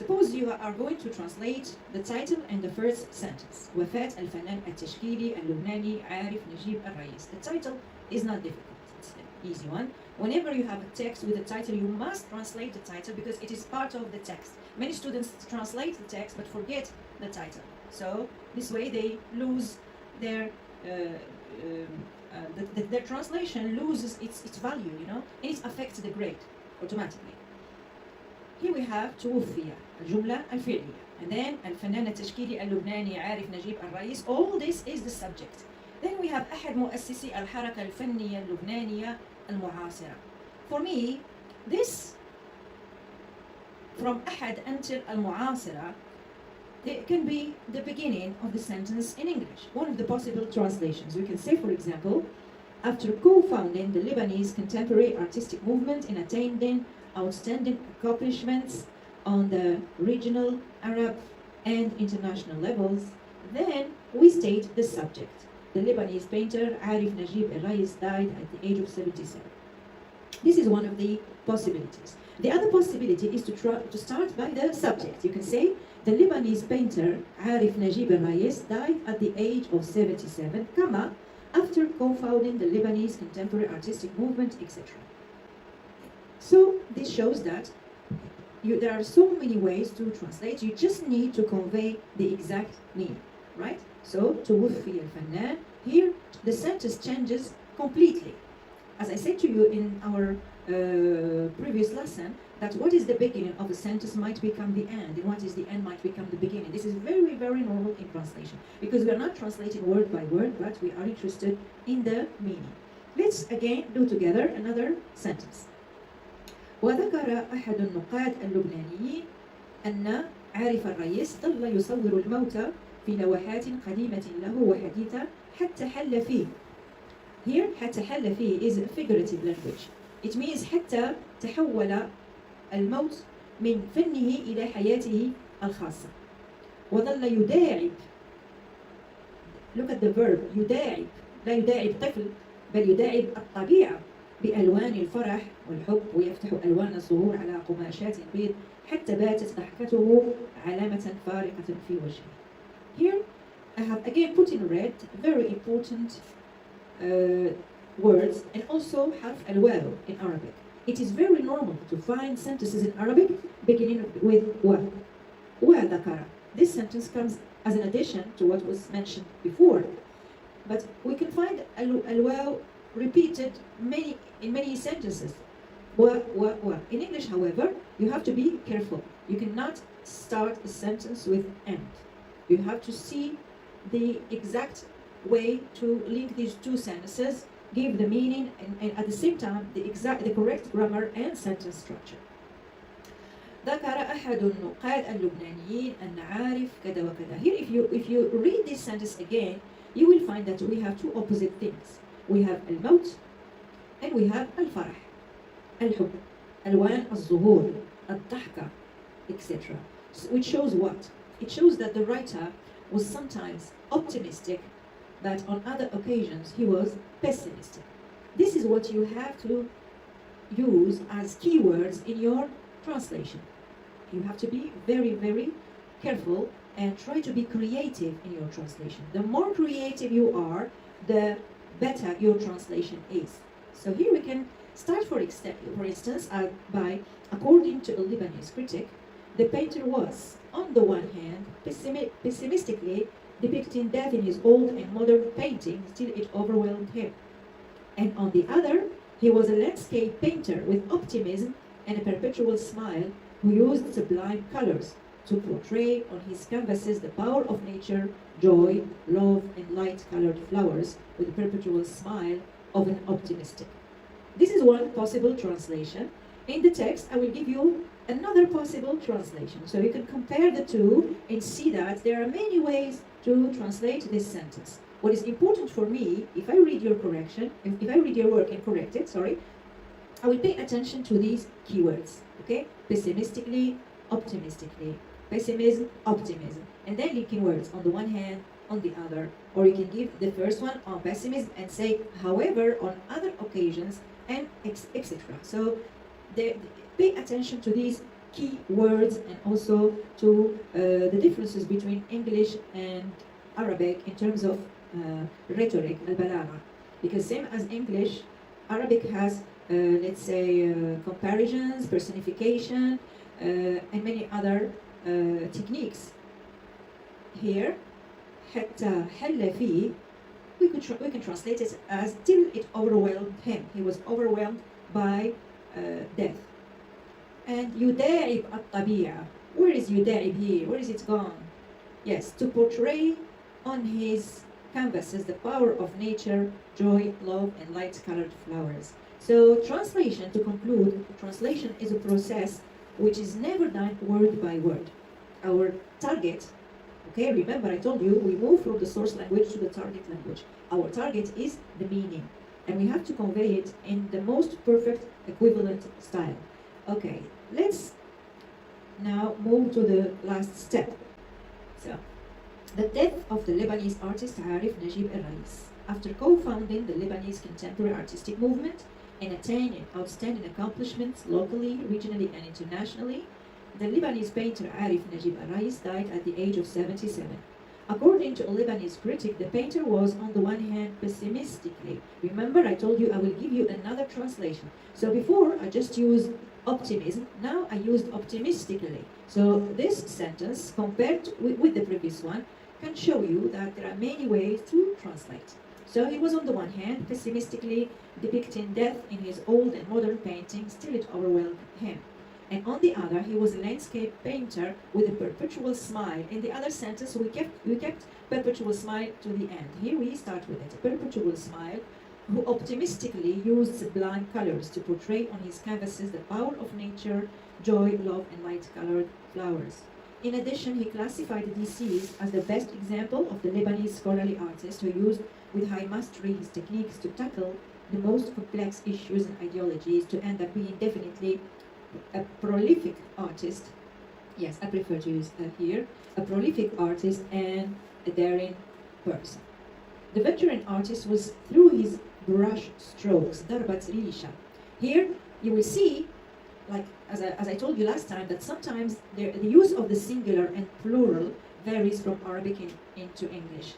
Suppose you are going to translate the title and the first sentence. وفاة الفنان التشكيلي اللبناني عارف نجيب الرئيس. The title is not difficult. It's an easy one. Whenever you have a text with a title, you must translate the title because it is part of the text. Many students translate the text but forget the title. So this way they lose their their translation loses its value, you know, and it affects the grade automatically. Here we have توفي الجملة الفعلية, and then الفنان التشكيلي اللبناني عارف نجيب الرئيس. All this is the subject. Then we have أحد مؤسسي الحركة الفنية اللبنانية المعاصرة. For me, this from أحد until المعاصرة, it can be the beginning of the sentence in English. One of the possible translations. We can say, for example, after co-founding the Lebanese contemporary artistic movement in attaining outstanding accomplishments on the regional, Arab, and international levels, then we state the subject. The Lebanese painter Arif Najib El-Rais died at the age of 77. This is one of the possibilities. The other possibility is to start by the subject. You can say, the Lebanese painter Arif Najib El-Rais died at the age of 77, comma, after co-founding the Lebanese contemporary artistic movement, etc. So this shows that there are so many ways to translate. You just need to convey the exact meaning, right? So, توفي الفنان. Here, the sentence changes completely. As I said to you in our previous lesson, that what is the beginning of a sentence might become the end, and what is the end might become the beginning. This is very, very normal in translation, because we are not translating word by word, but we are interested in the meaning. Let's again do together another sentence. وذكر أحد النقاد اللبنانيين أن عارف الرئيس ظل يصور الموت في لوحات قديمة له وحديثة حتى حل فيه. Here, حتى حل فيه is a figurative language. It means حتى تحول الموت من فنه إلى حياته الخاصة. وظل يداعب. Look at the verb يداعب. لا يداعب طفل بل يداعب الطبيعة بألوان الفرح والحب ويفتح ألوان الزهور على قماشات بيض حتى باتت ضحكته علامة فارقة في وجهه. Here I have again put in red very important words and also حرف الواو in Arabic. It is very normal to find sentences in Arabic beginning with wa. وذكر. This sentence comes as an addition to what was mentioned before. But we can find الواو repeated in many sentences. Wa. In English, however, you have to be careful. You cannot start a sentence with and. You have to see the exact way to link these two sentences, give the meaning, and at the same time the correct grammar and sentence structure. ذكر أحد النقاد اللبنانيين أن عارف كذا وكذا. Here, if you read this sentence again, you will find that we have two opposite things. We have الموت and we have الفرح. الحب, ألوان الزهور, الضحكة, etc. Which shows what? It shows that the writer was sometimes optimistic, but on other occasions he was pessimistic. This is what you have to use as keywords in your translation. You have to be very, very careful and try to be creative in your translation. The more creative you are, the better your translation is. So here we can start, for instance, by, according to a Lebanese critic, the painter was, on the one hand, pessimistically depicting death in his old and modern paintings till it overwhelmed him. And on the other, he was a landscape painter with optimism and a perpetual smile who used sublime colors to portray on his canvases the power of nature, joy, love, and light-colored flowers with a perpetual smile of an optimistic. This is one possible translation. In the text, I will give you another possible translation. So you can compare the two and see that there are many ways to translate this sentence. What is important for me, if I read your correction, if I read your work and correct it, I will pay attention to these keywords, okay? Pessimistically, optimistically. Pessimism, optimism. And then linking words on the one hand, on the other. Or you can give the first one on pessimism and say, however, on other occasions, and etc. So pay attention to these key words and also to the differences between English and Arabic in terms of rhetoric, al-balagha. Because same as English, Arabic has, let's say, comparisons, personification, and many other techniques. Here, حتى حل فيه, we can translate it as till it overwhelmed him. He was overwhelmed by death. And يداعب الطبيعة. Where is يداعب here? Where is it gone? Yes, to portray on his canvases the power of nature, joy, love, and light-colored flowers. So translation, to conclude, translation is a process which is never done word by word. Our target, okay, remember I told you we move from the source language to the target language. Our target is the meaning, and we have to convey it in the most perfect equivalent style. Okay, let's now move to the last step. So, the death of the Lebanese artist Arif Najib El-Rais. After co-founding the Lebanese contemporary artistic movement and attaining outstanding accomplishments locally, regionally, and internationally, the Lebanese painter Arif Najib El-Rais died at the age of 77. According to a Lebanese critic, the painter was, on the one hand, pessimistically. Remember, I told you I will give you another translation. So before, I just used optimism. Now I used optimistically. So this sentence, compared with the previous one, can show you that there are many ways to translate. So he was, on the one hand, pessimistically depicting death in his old and modern paintings till it overwhelmed him. And on the other, he was a landscape painter with a perpetual smile. In the other sentence, we kept perpetual smile to the end. Here we start with it, a perpetual smile, who optimistically used sublime colors to portray on his canvases the power of nature, joy, love, and light-colored flowers. In addition, he classified the deceased as the best example of the Lebanese scholarly artist who used with high mastery his techniques to tackle the most complex issues and ideologies to end up being definitely a prolific artist. Yes, I prefer to use here, a prolific artist and a daring person. The veteran artist was through his brush strokes, darbat risha. Here you will see, like as I told you last time, that sometimes the use of the singular and plural varies from Arabic into English.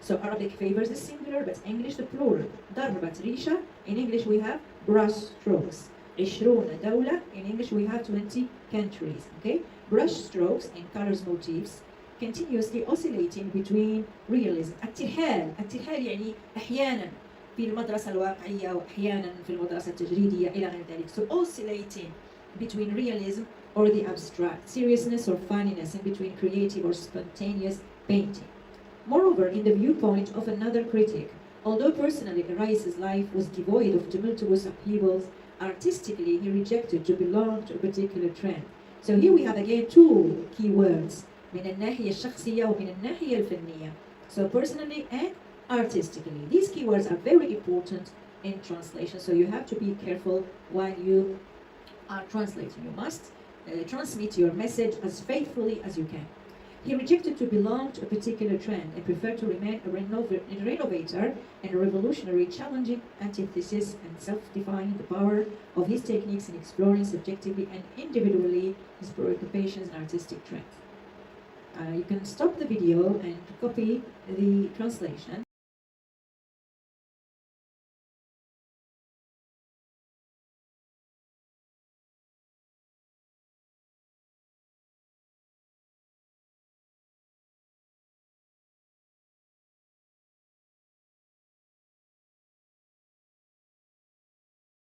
So Arabic favors the singular, but English the plural. Darbat risha, in English we have brush strokes. 20 دولة, in English we have 20 countries. Okay, brush strokes and colors motifs continuously oscillating between realism. الترحال يعني أحيانا في المدرسة الواقعية وأحيانا في المدرسة التجريدية إلى غير ذلك. So oscillating between realism or the abstract, seriousness or funniness, in between creative or spontaneous painting. Moreover, in the viewpoint of another critic, although personally Rais's life was devoid of tumultuous upheavals, artistically he rejected to belong to a particular trend. So here we have again two key words, من الناحية الشخصية ومن الناحية الفنية. So personally and artistically. These keywords are very important in translation, so you have to be careful while you are translating. You must transmit your message as faithfully as you can. He rejected to belong to a particular trend and preferred to remain a renovator and a revolutionary, challenging antithesis and self-defining the power of his techniques in exploring subjectively and individually his preoccupations and artistic trends. You can stop the video and copy the translation.